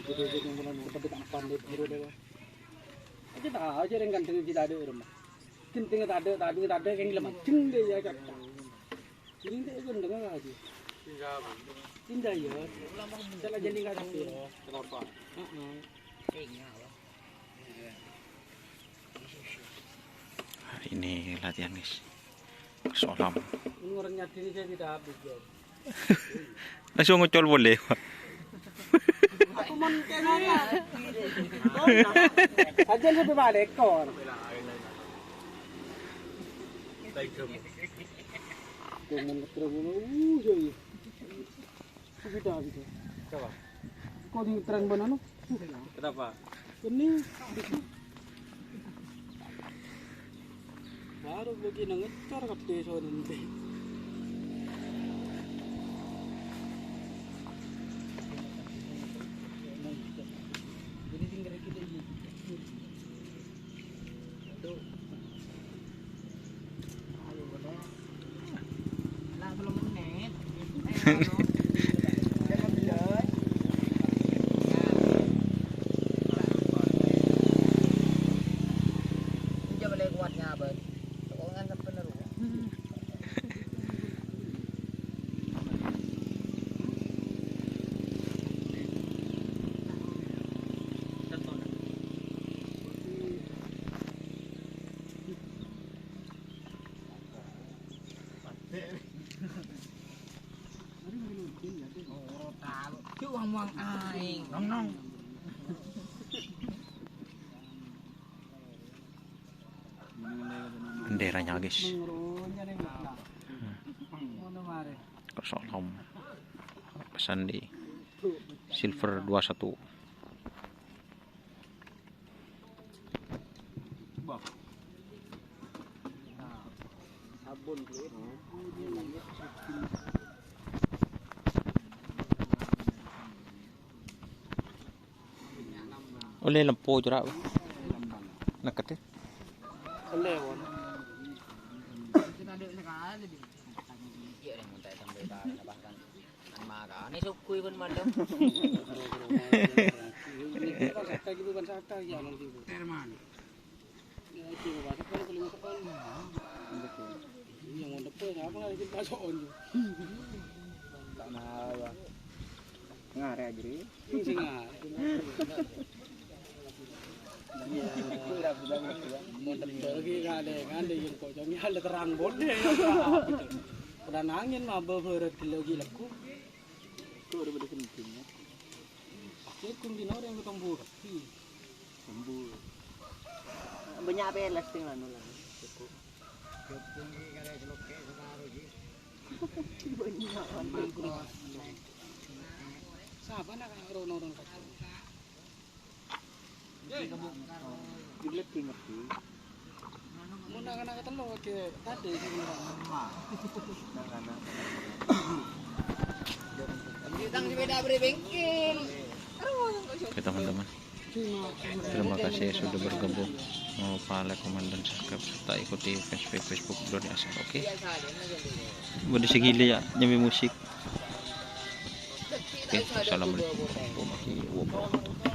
Video yang bulan tapi tak pandai biru deh. Aja tak aja yang ganteng tidak ada rumah. Genting tak ada yang lemah. Cing deh ya kata. Ini deh ganteng aja. Tinja ya. Jalan jadi nggak tapi. Kenapa? Hari ini latihan guys. Solam. Ini orang nyati ini saya tidak habis ya. Langsung ngecol boleh. Aku mau kena. Saja lebih balik ekor. Jangan terus jadi. Sudah gitu. Kenapa? Kau di terang banana? Kenapa? Ini baru begini ngecor kape soal nanti. Jadi tinggal kita ini. Lah belum menit. Wang aing nong Benderanya guys. Solam. Pesan di Silver 21. Sabun Oleh lempo juga. Nakat eh. oleh won. Ini sukui pun madam. Ini kan sakta gitu kan sakta ya nanti. Herman. Ya itu bahasa kan kalau masukkan. Yang mau depan apa lagi pasokan. Tak mau. Ngare aja ri. Sing ngare. Iya, mau lagi ngade yang kocoknya ada terang bodeh. Udah nangin mah beberat lagi laku. Tuh udah beli kentingnya. Aku kumbin orang yang tombur. Tombur. Banyak apa yang lasting lah nolak. Siapa nak orang-orang kacau? Dibeli ngerti. Mau nak telur ke tadi sebenarnya. Ditang di beda beri bengkel. Oke teman-teman. Terima kasih sudah bergabung. Mau like, komen, dan subscribe serta ikuti Facebook Brody Asal. Oke. Bodi segili ya nyambi musik. Oke, assalamualaikum warahmatullahi wabarakatuh.